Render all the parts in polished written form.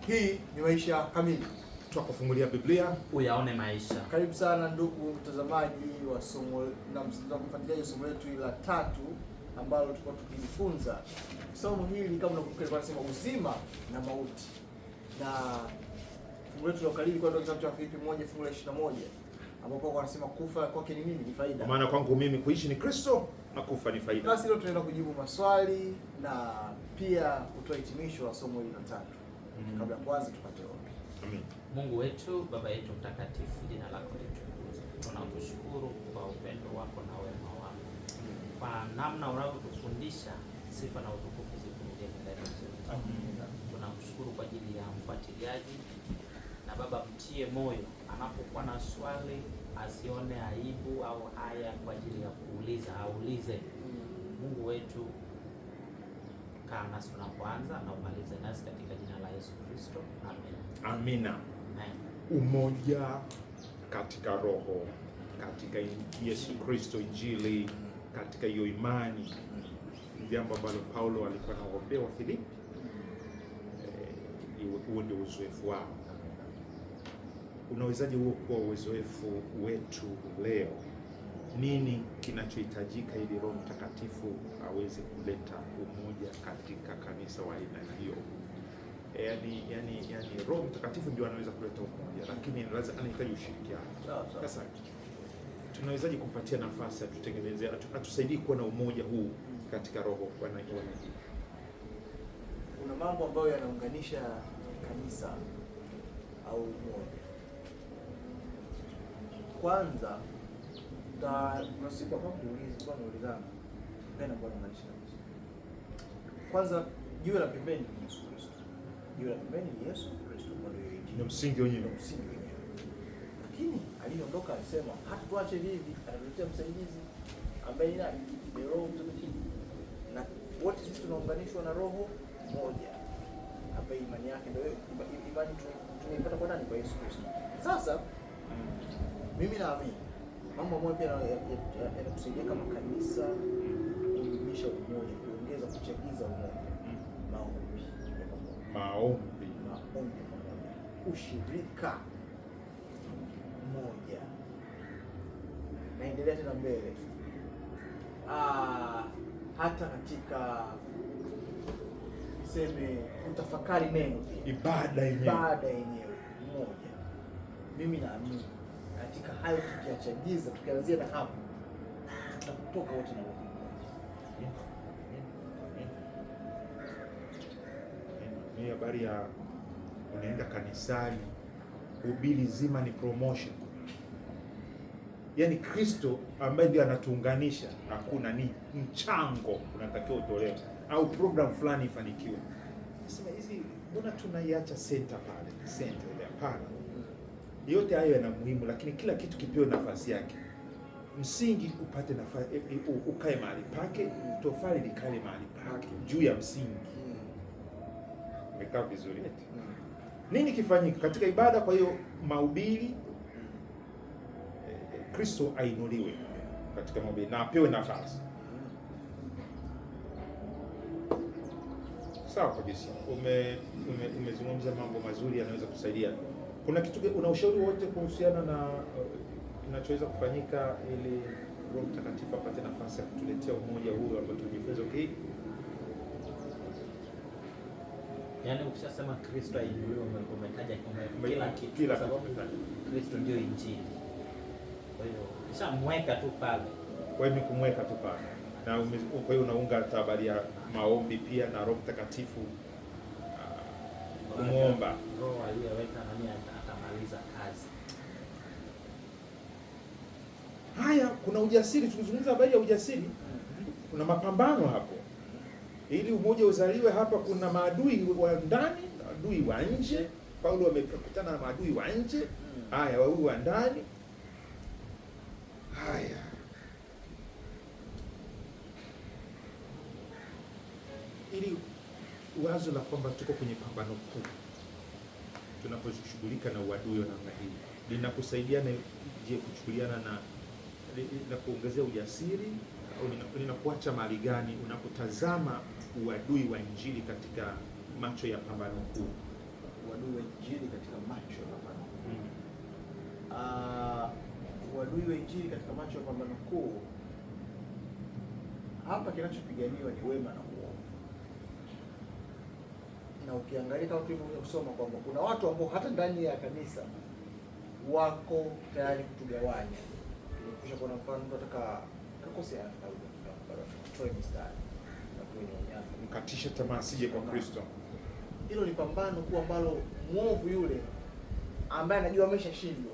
Hii ni Maisha Kamili, tutakufungulia Biblia uyaone maisha. Karibu sana ndugu mtazamaji wa somo na mfuatiliaji somo letu la 3 ambalo tulikuwa tukijifunza. Somo hili kama unakumbuka nasema uzima na mauti. Na fungu letu la ukalili kwa kitabu cha Filipi 1:21 ambapo wanasema kufa kwake ni nini? Ni faida. Maana kwangu mimi kuishi ni Kristo na kufa ni faida. Basi leo tunaenda kujibu maswali na pia kutoa hitimisho la somo hili la 3. Kabla kwanza tupate ombi. Amen. Mungu wetu, Baba yetu mtakatifu, jina lako litukuzwe. Tunakushukuru kwa upendo wako na wema wako. Kwa namna unavyotufundisha, sifa na utukufu zikurudie milele zote. Tunakushukuru kwa ajili ya mfuatiliaji, na Baba mtie moyo anapokuwa na swali asione aibu au haya kwa ajili ya kuuliza, aulize. Mungu wetu, kaa nasi tunapoanza na umalize nasi katika jina la Yesu Kristo. Amen. Amina. Umoja katika roho, katika Yesu Kristo, Injili, katika hiyo imani, jambo ambalo Paulo alikuwa anaombea wa Filipi. Huo ndio uzoefu wao. Unawezaje huo kuwa uzoefu wetu leo? Nini kinachohitajika ili Roho Mtakatifu aweze kuleta umoja katika kanisa wa aina hiyo? Yani Roho Mtakatifu ndio anaweza kuleta umoja, lakini lazima anahitaji ushirikiano. Sasa tunawezaje kumpatia nafasi atutengenezee, atusaidie kuwa na umoja huu katika roho kwa na hiyo? Kuna mambo ambayo yanaunganisha kanisa au umoja. Kwanza tunasikia kwa kuulizana neno ambalo linaunganisha kanisa. Kwanza jiwe la pembeni ni Yesu Kristo. Jiwe la pembeni ni Yesu Kristo ndio msingi wenyewe. Lakini aliondoka alisema hata tuache hivi, atatuletea msaidizi ambaye ni nani? Ni Roho Mtakatifu. Na wote sisi tunaunganishwa na roho moja, ambaye imani yake ndio imani tunaipata kwa nani? Kwa Yesu Kristo. Sasa mimi naamini mambo ambayo pia yanatusaidia kama kanisa kudumisha umoja, kuongeza, kuchagiza umoja. Maombi, ushirika moja. Naendelea tena mbele, hata katika seme kutafakari neno, ibada yenyewe moja. Mimi naamini katika hayo tukiachagiza, tukianzia na hapo, tutakutoka wote na roho moja. Ni habari ya unaenda kanisani, hubiri zima ni promotion. Yaani Kristo ambaye ndiye anatuunganisha, hakuna ni mchango unatakiwa utolewe au program fulani ifanikiwe. Sema hizi mbona tunaiacha center ile hapana. Yote hayo yana muhimu, lakini kila kitu kipewe nafasi yake. Msingi upate nafasi, ukae mahali pake, tofali likae mahali pake juu ya msingi. Umekaa vizuri eti. Nini kifanyika katika ibada? Kwa hiyo mahubiri, Kristo ainuliwe katika mahubiri na apewe nafasi. Sawa kabisa. Umezungumza mambo mazuri yanaweza kusaidia. Kuna kitu, una ushauri wote kuhusiana na kinachoweza kufanyika ili Roho Mtakatifu apate nafasi ya kutuletea umoja huu ambao tunajifunza? Okay. Yaani ukishasema Kristo ainuliwe, umetaja kila kitu, kwa sababu Kristo ndio Injili. Kwa hiyo ukishamweka tu pale, kwa hiyo ni kumweka tu pale, na kwa hiyo unaunga habari ya maombi pia na Roho Mtakatifu kumuomba. Roho aliyeweka nani atamaliza kazi. Haya, kuna ujasiri. Tukizungumza habari ya ujasiri, kuna mapambano hapo. Ili umoja uzaliwe hapa, kuna maadui wa ndani na adui wa nje. Paulo amekutana na maadui wa nje. Haya, wao wa ndani. Haya, ili wazo la kwamba tuko kwenye pambano kuu, tunaposhughulika na uadui wa namna hii, linakusaidiana je kuchukuliana na kuongezea ujasiri, au linakuacha mali gani unapotazama uadui wa Injili katika macho ya pambano kuu? Injili katika macho ya Pambano Kuu, hapa kinachopiganiwa ni wema na uovu. Na ukiangalia kama tulivyokuja kusoma kwamba kuna watu ambao hata ndani ya kanisa wako tayari kutugawanya. Tumekwisha kuona mfano mtu ataka kakosea atoe mistari na kunyonyana, mkatisha tamaa asije kwa Kristo. Hilo ni pambano kuu ambalo mwovu yule ambaye anajua ameshashindwa,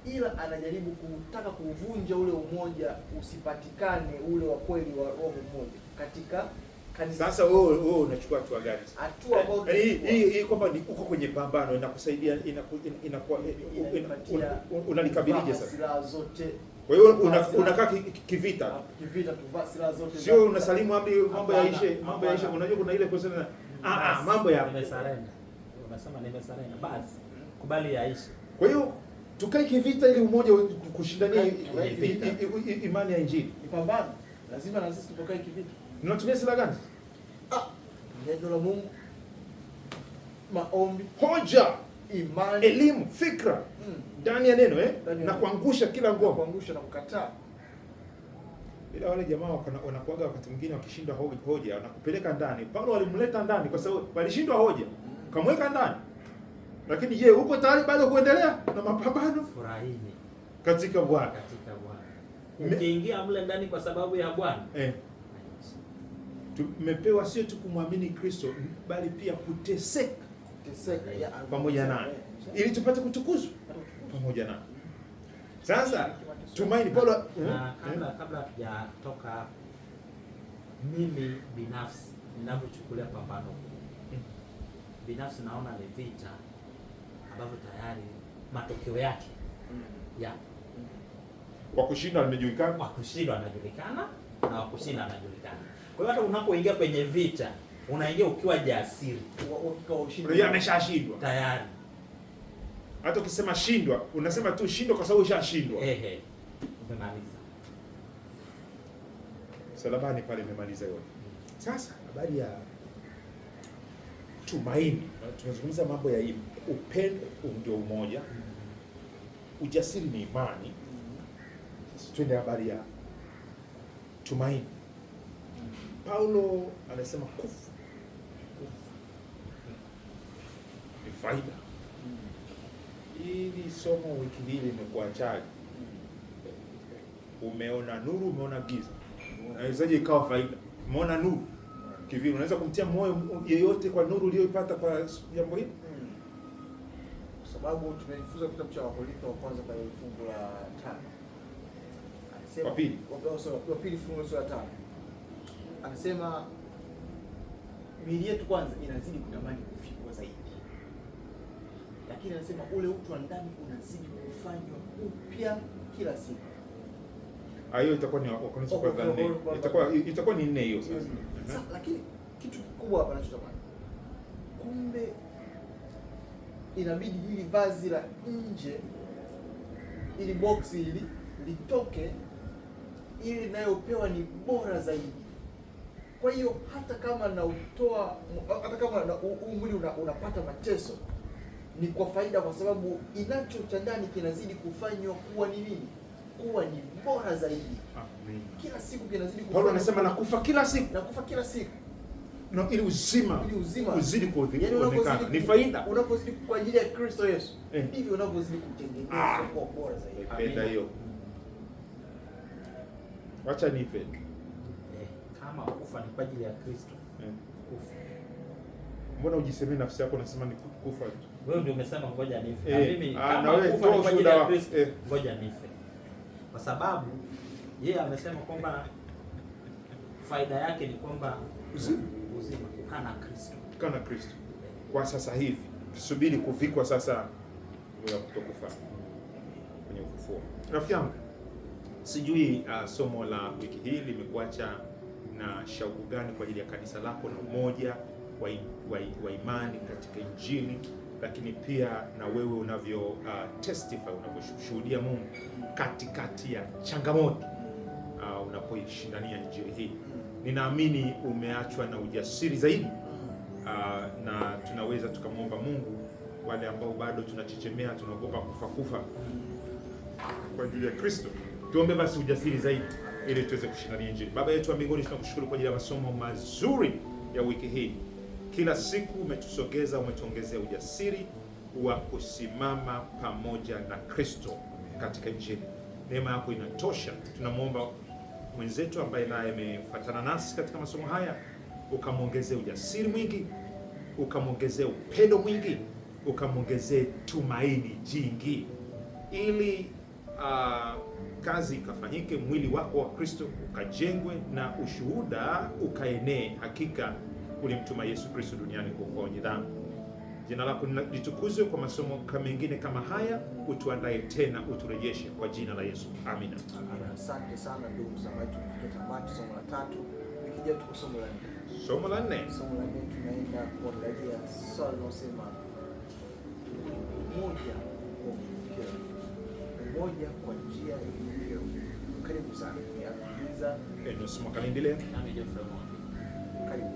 ila anajaribu kutaka kuvunja ule umoja usipatikane ule wa kweli wa roho mmoja katika kanisa. Sasa wewe unachukua hatua gani? Hatua ambayo hii kwamba ni uko kwenye pambano inakusaidia inakuwa unalikabilije sasa? Silaha zote. Kwa hiyo unakaa kivita. Kivita tuvaa silaha zote. Sio unasalimu amri mambo yaishe, mambo yaishe. Unajua kuna ile kusema mambo ya nimesarenda. Unasema nimesarenda. Basi kubali yaishe. Kwa hiyo tukae kivita ili umoja kushindania imani ya Injili. Ni pambano. Lazima na sisi tukae kivita. Unatumia silaha gani? Neno la Mungu, maombi, hoja, imani, elimu, fikra ndani ya neno na kuangusha kila ngome, kuangusha na kukataa. Ila wale jamaa wanakuaga wakati mwingine wakishindwa hoja wanakupeleka ndani. Paulo walimleta ndani kwa sababu walishindwa hoja, kamweka ndani. Lakini je, uko tayari bado kuendelea na mapambano? Furahini katika Bwana. Katika Bwana. Ukiingia mle ndani kwa sababu ya Bwana. Tumepewa sio tu kumwamini Kristo bali pia kuteseka pamoja naye ili tupate kutukuzwa pamoja naye. Sasa tumaini Paulo kabla hatujatoka, mimi binafsi ninavyochukulia pambano binafsi naona ni vita ambavyo tayari matokeo yake wa kushinda limejulikana, wa kushinda anajulikana na wa kushinda anajulikana. Kwa hiyo hata unapoingia kwenye vita unaingia ukiwa jasiri, yeye ameshashindwa tayari. Hata ukisema shindwa, unasema tu shindwa kwa sababu ushashindwa. Umemaliza. Salabani pale imemaliza yote. Sasa habari ya tumaini, tunazungumza mambo ya upendo ndio umoja, ujasiri ni imani. Sasa twende habari ya tumaini. Paulo anasema kufa ni faida. Hili somo wiki hii limekuachaje? Umeona nuru, umeona giza. Unawezaje ikawa faida? Umeona nuru kivile, unaweza kumtia moyo yeyote kwa nuru uliyoipata kwa jambo hili? Kwa sababu tumejifunza kitabu cha Wakorintho wa kwanza kwa fungu la 5. Anasema wa pili fungu la 5. Anasema miili yetu kwanza inazidi kutamani kufikwa zaidi, lakini anasema ule utu wa ndani unazidi kufanywa upya kila siku. Hiyo itakuwa ni Wakorintho kwa 4. Itakuwa ni 4 hiyo sasa. Lakini kitu kikubwa hapa anachotamani, kumbe inabidi hili vazi la nje, ili boksi hili litoke, ili inayopewa ni bora zaidi. Kwa hiyo hata kama mwili unapata mateso, ni kwa faida, kwa sababu inacho cha ndani kinazidi kufanywa kuwa ni nini? Kuwa ni bora zaidi. Amen. Kila siku kinazidi kufanywa. Paulo anasema nakufa kila siku. Nakufa kila siku. No, ili uzima uzidi kuonekana. Ni faida. Unapozidi kwa ajili ya Kristo Yesu, ndivyo unapozidi kutengenezwa kwa bora zaidi. Faida hiyo. Wacha nife. Kama kufa ni kwa ajili ya Kristo. Kufa. Mbona ujisemee nafsi yako unasema ni kufa tu? Wewe ndio umesema ngoja nife. Na mimi kama kufa ni kwa ajili ya Kristo, ngoja nife. Kwa sababu yeye amesema kwamba faida yake ni kwamba uzima, kukaa na Kristo. Kukaa na Kristo. Kwa sasa hivi tusubiri kuvikwa sasa ya kutokufa kwenye ufufuo. Rafiki yangu, sijui somo la wiki hii limekuacha na shauku gani kwa ajili ya kanisa lako na umoja wa imani katika Injili, lakini pia na wewe unavyo testify, unavyoshuhudia Mungu katikati ya changamoto unapoishindania Injili hii. Ninaamini umeachwa na ujasiri zaidi, na tunaweza tukamwomba Mungu, wale ambao bado tunachechemea, tunaogopa kufa, kwa ajili ya Kristo. Tuombe basi ujasiri zaidi ili tuweze kushindania Injili. Baba yetu wa mbinguni, tunakushukuru kwa ajili ya masomo mazuri ya wiki hii. Kila siku umetusogeza, umetuongezea ujasiri wa kusimama pamoja na Kristo katika Injili. Neema yako inatosha. Tunamwomba mwenzetu ambaye naye amefuatana nasi katika masomo haya, ukamwongezee ujasiri mwingi, ukamwongezee upendo mwingi, ukamwongezee tumaini jingi, ili kazi ikafanyike, mwili wako wa Kristo ukajengwe na ushuhuda ukaenee. Hakika ulimtuma Yesu Kristo duniani kuokoa wenye dhambi. Jina lako litukuzwe kwa masomo mengine kama haya, utuandae tena, uturejeshe kwa jina la Yesu. Amina. Asante sana ndugu mtazamaji, tumefika tamati somo la 3. Nikija tuko somo la 4. Somo la 4. Somo la 4 tunaenda kuangalia swali linalosema umoja kwa njia ya upendo. Karibu sana. Nianza Enos Mwakalindile. Nami Geoffrey Mwangi. Karibu.